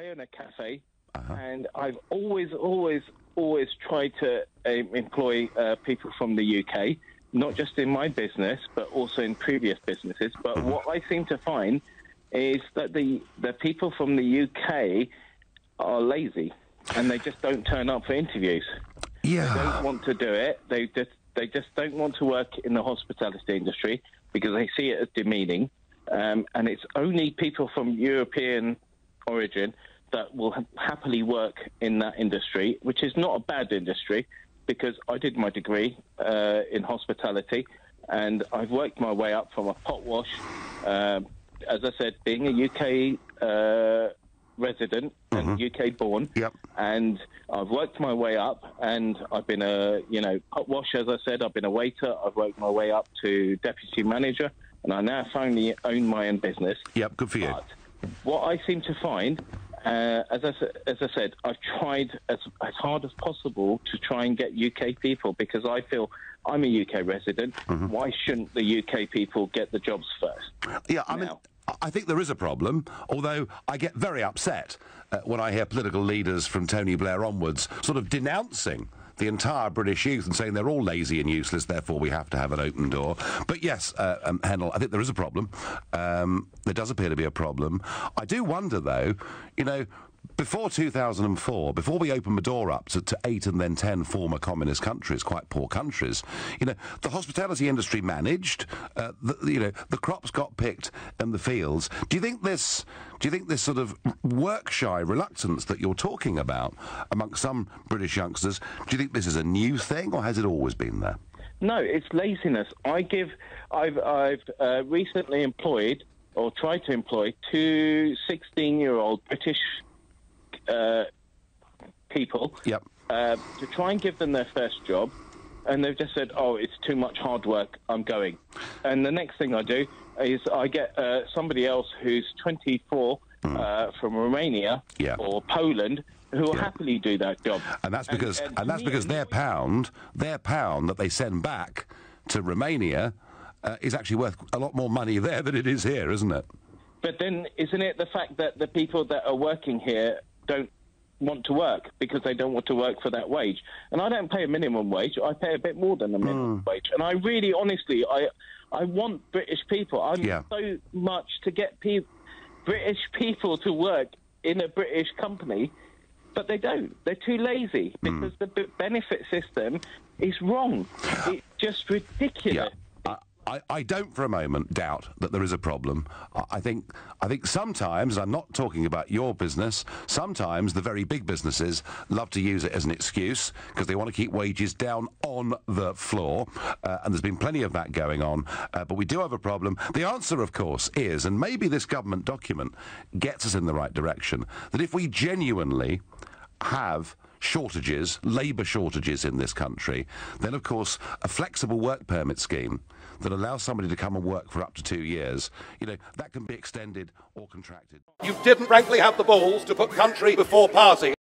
own a cafe, and I've always tried to employ people from the UK, not just in my business, but also in previous businesses. But what I seem to find is that the people from the UK are lazy, and they just don't turn up for interviews. Yeah. They don't want to do it. They just don't want to work in the hospitality industry because they see it as demeaning. And it's only people from European origin that will happily work in that industry, which is not a bad industry, because I did my degree in hospitality, and I've worked my way up from a pot wash. As I said, being a UK resident and UK born, and I've worked my way up, and I've been a pot wash. As I said, I've been a waiter. I've worked my way up to deputy manager, and I now finally own my own business. Yep, good for you. But what I seem to find, as I said, I've tried as hard as possible to try and get UK people, because I feel I'm a UK resident. Why shouldn't the UK people get the jobs first? Yeah, I mean, I think there is a problem, although I get very upset when I hear political leaders from Tony Blair onwards sort of denouncing the entire British youth and saying they're all lazy and useless, therefore we have to have an open door. But yes, Hennel, I think there is a problem. There does appear to be a problem. I do wonder, though, before 2004, before we opened the door up to 8 and then 10 former communist countries, quite poor countries, the hospitality industry managed, the crops got picked in the fields. Do you think this sort of work-shy reluctance that you're talking about amongst some British youngsters, do you think this is a new thing, or has it always been there? No, it's laziness. I've recently employed, or tried to employ, 2 16-year-old British people to try and give them their first job, and they've just said, oh, it's too much hard work, I'm going. And the next thing I do is I get somebody else who's 24 from Romania or Poland who will happily do that job. And that's because their pound that they send back to Romania is actually worth a lot more money there than it is here, isn't it? But then isn't it the fact that the people that are working here don't want to work because they don't want to work for that wage? And I don't pay a minimum wage. I pay a bit more than a minimum wage. And I really, honestly, I want British people. I'm so much to get British people to work in a British company, but they don't. They're too lazy because the benefit system is wrong. It's just ridiculous. I don't for a moment doubt that there is a problem. I think sometimes, I'm not talking about your business, sometimes the very big businesses love to use it as an excuse because they want to keep wages down on the floor, and there's been plenty of that going on, but we do have a problem. The answer, of course, is, and maybe this government document gets us in the right direction, that if we genuinely have shortages, labour shortages in this country, then of course a flexible work permit scheme that allows somebody to come and work for up to 2 years, that can be extended or contracted. You didn't frankly have the balls to put country before party.